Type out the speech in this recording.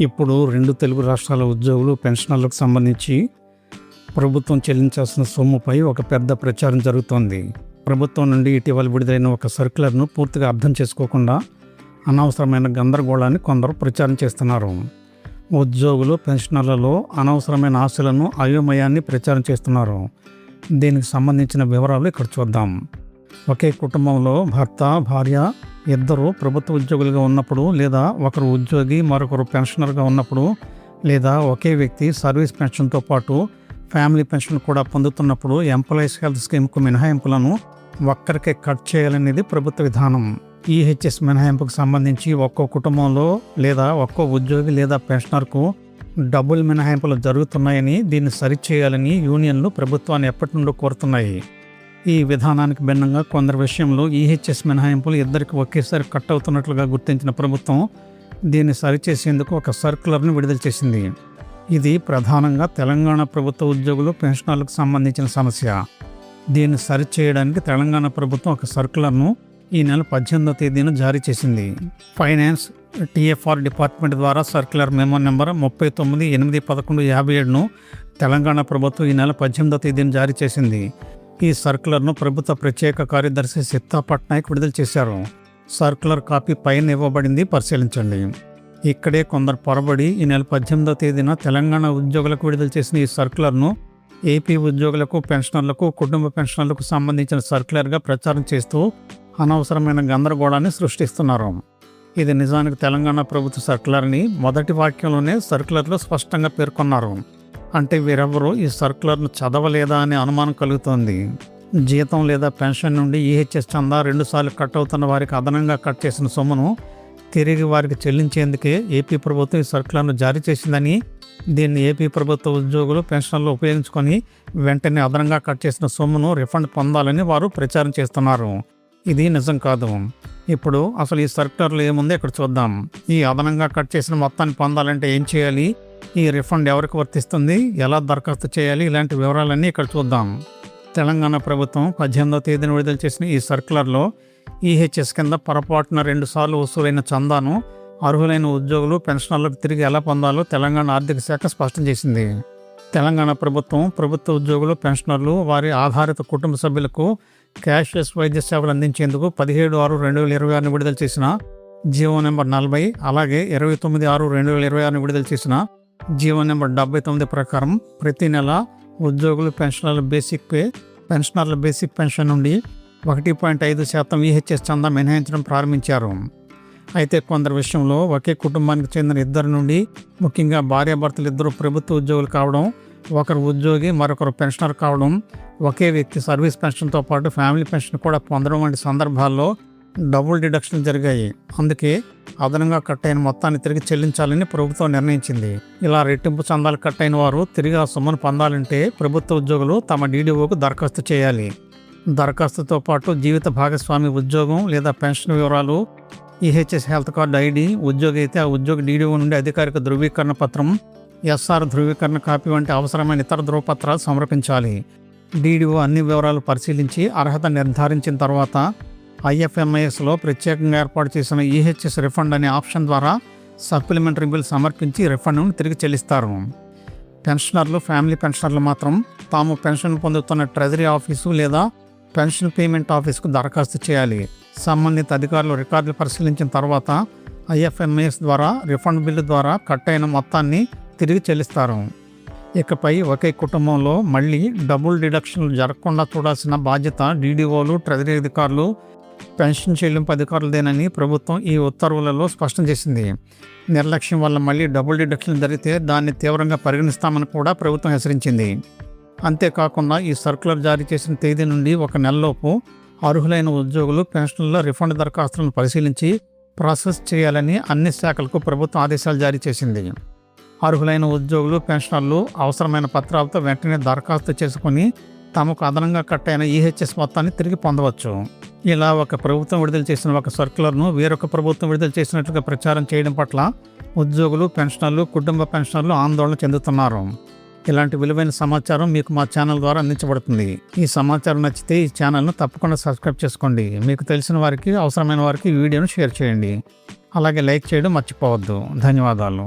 ఇప్పుడు 2 తెలుగు రాష్ట్రాల ఉద్యోగులు, పెన్షనర్లకు సంబంధించి ప్రభుత్వం చెల్లించాల్సిన సొమ్ముపై ఒక పెద్ద ప్రచారం జరుగుతోంది. ప్రభుత్వం నుండి ఇటీవల విడుదలైన ఒక సర్క్యులర్ను పూర్తిగా అర్థం చేసుకోకుండా అనవసరమైన గందరగోళాన్ని కొందరు ప్రచారం చేస్తున్నారు. ఉద్యోగులు, పెన్షనర్లలో అనవసరమైన ఆశలను, అయోమయాన్ని ప్రచారం చేస్తున్నారు. దీనికి సంబంధించిన వివరాలు ఇక్కడ చూద్దాం. ఒకే కుటుంబంలో భర్త, భార్య ఇద్దరు ప్రభుత్వ ఉద్యోగులుగా ఉన్నప్పుడు, లేదా ఒకరు ఉద్యోగి మరొకరు పెన్షనర్గా ఉన్నప్పుడు, లేదా ఒకే వ్యక్తి సర్వీస్ పెన్షన్తో పాటు ఫ్యామిలీ పెన్షన్ కూడా పొందుతున్నప్పుడు ఎంప్లాయీస్ హెల్త్ స్కీమ్కు మినహాయింపులను ఒక్కరికే కట్ చేయాలనేది ప్రభుత్వ విధానం. ఈహెచ్ఎస్ మినహాయింపుకు సంబంధించి ఒక్కో కుటుంబంలో లేదా ఒక్కో ఉద్యోగి లేదా పెన్షనర్కు డబుల్ మినహాయింపులు జరుగుతున్నాయని, దీన్ని సరిచేయాలని యూనియన్లు ప్రభుత్వాన్ని ఎప్పటి నుండో కోరుతున్నాయి. ఈ విధానానికి భిన్నంగా కొందరి విషయంలో ఈహెచ్ఎస్ మినహాయింపులు ఇద్దరికి ఒకేసారి కట్ అవుతున్నట్లుగా గుర్తించిన ప్రభుత్వం దీన్ని సరిచేసేందుకు ఒక సర్క్యులర్ను విడుదల చేసింది. ఇది ప్రధానంగా తెలంగాణ ప్రభుత్వ ఉద్యోగులు, పెన్షనర్లకు సంబంధించిన సమస్య. దీన్ని సరిచేయడానికి తెలంగాణ ప్రభుత్వం ఒక సర్క్యులర్ను ఈ నెల 18వ తేదీన జారీ చేసింది. ఫైనాన్స్ టీఎఫ్ఆర్ డిపార్ట్మెంట్ ద్వారా సర్క్యులర్ మెమో నెంబర్ 39/8/11/57ను తెలంగాణ ప్రభుత్వం ఈ నెల 18వ తేదీన జారీ చేసింది. ఈ సర్క్యులర్ను ప్రభుత్వ ప్రత్యేక కార్యదర్శి సిత్తా పట్నాయక్ విడుదల చేశారు. సర్క్యులర్ కాపీ పైన ఇవ్వబడింది, పరిశీలించండి. ఇక్కడే కొందరు పొరబడి ఈ నెల 18వ తేదీన తెలంగాణ ఉద్యోగులకు విడుదల చేసిన ఈ సర్క్యులర్ను ఏపీ ఉద్యోగులకు, పెన్షనర్లకు, కుటుంబ పెన్షనర్లకు సంబంధించిన సర్క్యులర్గా ప్రచారం చేస్తూ అనవసరమైన గందరగోళాన్ని సృష్టిస్తున్నారు. ఇది నిజానికి తెలంగాణ ప్రభుత్వ సర్క్యులర్ని మొదటి వాక్యంలోనే సర్క్యులర్లో స్పష్టంగా పేర్కొన్నారు. అంటే వీరెవ్వరూ ఈ సర్క్యులర్ను చదవలేదా అనే అనుమానం కలుగుతోంది. జీతం లేదా పెన్షన్ నుండి ఈహెచ్ఎస్ చందా 2 సార్లు కట్ అవుతున్న వారికి అదనంగా కట్ చేసిన సొమ్మును తిరిగి వారికి చెల్లించేందుకే ఏపీ ప్రభుత్వం ఈ సర్క్యులర్ను జారీ చేసిందని, దీన్ని ఏపీ ప్రభుత్వ ఉద్యోగులు, పెన్షన్లు ఉపయోగించుకొని వెంటనే అదనంగా కట్ చేసిన సొమ్మును రిఫండ్ పొందాలని వారు ప్రచారం చేస్తున్నారు. ఇది నిజం కాదు. ఇప్పుడు అసలు ఈ సర్క్యులర్లో ఏముందో ఇక్కడ చూద్దాం. ఈ అదనంగా కట్ చేసిన మొత్తాన్ని పొందాలంటే ఏం చేయాలి, ఈ రిఫండ్ ఎవరికి వర్తిస్తుంది, ఎలా దరఖాస్తు చేయాలి, ఇలాంటి వివరాలన్నీ ఇక్కడ చూద్దాం. తెలంగాణ ప్రభుత్వం 18వ తేదీన విడుదల చేసిన ఈ సర్క్యులర్లో ఈహెచ్ఎస్ కింద పొరపాటున 2 సార్లు వసూలైన చందాను అర్హులైన ఉద్యోగులు, పెన్షనర్లకు తిరిగి ఎలా పొందాలో తెలంగాణ ఆర్థిక శాఖ స్పష్టం చేసింది. తెలంగాణ ప్రభుత్వం ప్రభుత్వ ఉద్యోగులు, పెన్షనర్లు, వారి ఆధారిత కుటుంబ సభ్యులకు క్యాష్లెస్ వైద్య సేవలు అందించేందుకు 17/6/2026 విడుదల చేసిన జీవో నెంబర్ 40, అలాగే 29/6/2026 విడుదల చేసిన జీవో నెంబర్ 79 ప్రకారం ప్రతి నెల ఉద్యోగులు, పెన్షనర్ల బేసిక్ పెన్షన్ నుండి 1.5% ఈహెచ్ఎస్ చందా మినహాయించడం ప్రారంభించారు. అయితే కొందరి విషయంలో ఒకే కుటుంబానికి చెందిన ఇద్దరు నుండి, ముఖ్యంగా భార్యాభర్తలు ఇద్దరు ప్రభుత్వ ఉద్యోగులు కావడం, ఒకరు ఉద్యోగి మరొకరు పెన్షనర్ కావడం, ఒకే వ్యక్తి సర్వీస్ పెన్షన్తో పాటు ఫ్యామిలీ పెన్షన్ కూడా పొందడం వంటి సందర్భాల్లో డబుల్ డిడక్షన్ జరిగాయి. అందుకే అదనంగా కట్ అయిన మొత్తాన్ని తిరిగి చెల్లించాలని ప్రభుత్వం నిర్ణయించింది. ఇలా రెట్టింపు చందాలు కట్ అయిన వారు తిరిగి ఆ సొమ్మును పొందాలంటే ప్రభుత్వ ఉద్యోగులు తమ డీడీఓకు దరఖాస్తు చేయాలి. దరఖాస్తుతో పాటు జీవిత భాగస్వామి ఉద్యోగం లేదా పెన్షన్ వివరాలు, ఈహెచ్ఎస్ హెల్త్ కార్డు ఐడి, ఉద్యోగి అయితే ఆ ఉద్యోగి డీడీఓ నుండి అధికారిక ధృవీకరణ పత్రం, ఎస్ఆర్ ధృవీకరణ కాపీ వంటి అవసరమైన ఇతర ధృవపత్రాలు సమర్పించాలి. డీడీఓ అన్ని వివరాలు పరిశీలించి అర్హత నిర్ధారించిన తర్వాత ఐఎఫ్ఎంఐఎస్లో ప్రత్యేకంగా ఏర్పాటు చేసిన ఈహెచ్ఎస్ రిఫండ్ అనే ఆప్షన్ ద్వారా సప్లిమెంటరీ బిల్ సమర్పించి రిఫండ్ను తిరిగి చెల్లిస్తారు. పెన్షనర్లు, ఫ్యామిలీ పెన్షనర్లు మాత్రం తాము పెన్షన్ పొందుతున్న ట్రెజరీ ఆఫీసు లేదా పెన్షన్ పేమెంట్ ఆఫీసుకు దరఖాస్తు చేయాలి. సంబంధిత అధికారులు రికార్డులు పరిశీలించిన తర్వాత ఐఎఫ్ఎంఐఎస్ ద్వారా రిఫండ్ బిల్లు ద్వారా కట్ అయిన మొత్తాన్ని తిరిగి చెల్లిస్తారు. ఇకపై ఒకే కుటుంబంలో మళ్ళీ డబుల్ డిడక్షన్లు జరగకుండా చూడాల్సిన బాధ్యత డీడీఓలు, ట్రెజరీ అధికారులు, పెన్షన్ చెల్లింపు అధికారులదేనని ప్రభుత్వం ఈ ఉత్తర్వులలో స్పష్టం చేసింది. నిర్లక్ష్యం వల్ల మళ్ళీ డబుల్ డిడక్షన్ జరిగితే దాన్ని తీవ్రంగా పరిగణిస్తామని కూడా ప్రభుత్వం హెచ్చరించింది. అంతేకాకుండా ఈ సర్క్యులర్ జారీ చేసిన తేదీ నుండి 1 నెలలోపు అర్హులైన ఉద్యోగులు, పెన్షన్ల రిఫండ్ దరఖాస్తులను పరిశీలించి ప్రాసెస్ చేయాలని అన్ని శాఖలకు ప్రభుత్వం ఆదేశాలు జారీ చేసింది. అర్హులైన ఉద్యోగులు, పెన్షనర్లు అవసరమైన పత్రాలతో వెంటనే దరఖాస్తు చేసుకుని తమకు అదనంగా కట్ అయిన ఈహెచ్ఎస్ మొత్తాన్ని తిరిగి పొందవచ్చు. ఇలా ఒక ప్రభుత్వం విడుదల చేసిన ఒక సర్క్యులర్ను వేరొక ప్రభుత్వం విడుదల చేసినట్లుగా ప్రచారం చేయడం పట్ల ఉద్యోగులు, పెన్షనర్లు, కుటుంబ పెన్షనర్లు ఆందోళన చెందుతున్నారు. ఇలాంటి విలువైన సమాచారం మీకు మా ఛానల్ ద్వారా అందించబడుతుంది. ఈ సమాచారం నచ్చితే ఈ ఛానల్ను తప్పకుండా సబ్స్క్రైబ్ చేసుకోండి. మీకు తెలిసిన వారికి, అవసరమైన వారికి ఈ వీడియోను షేర్ చేయండి. అలాగే లైక్ చేయడం మర్చిపోవద్దు. ధన్యవాదాలు.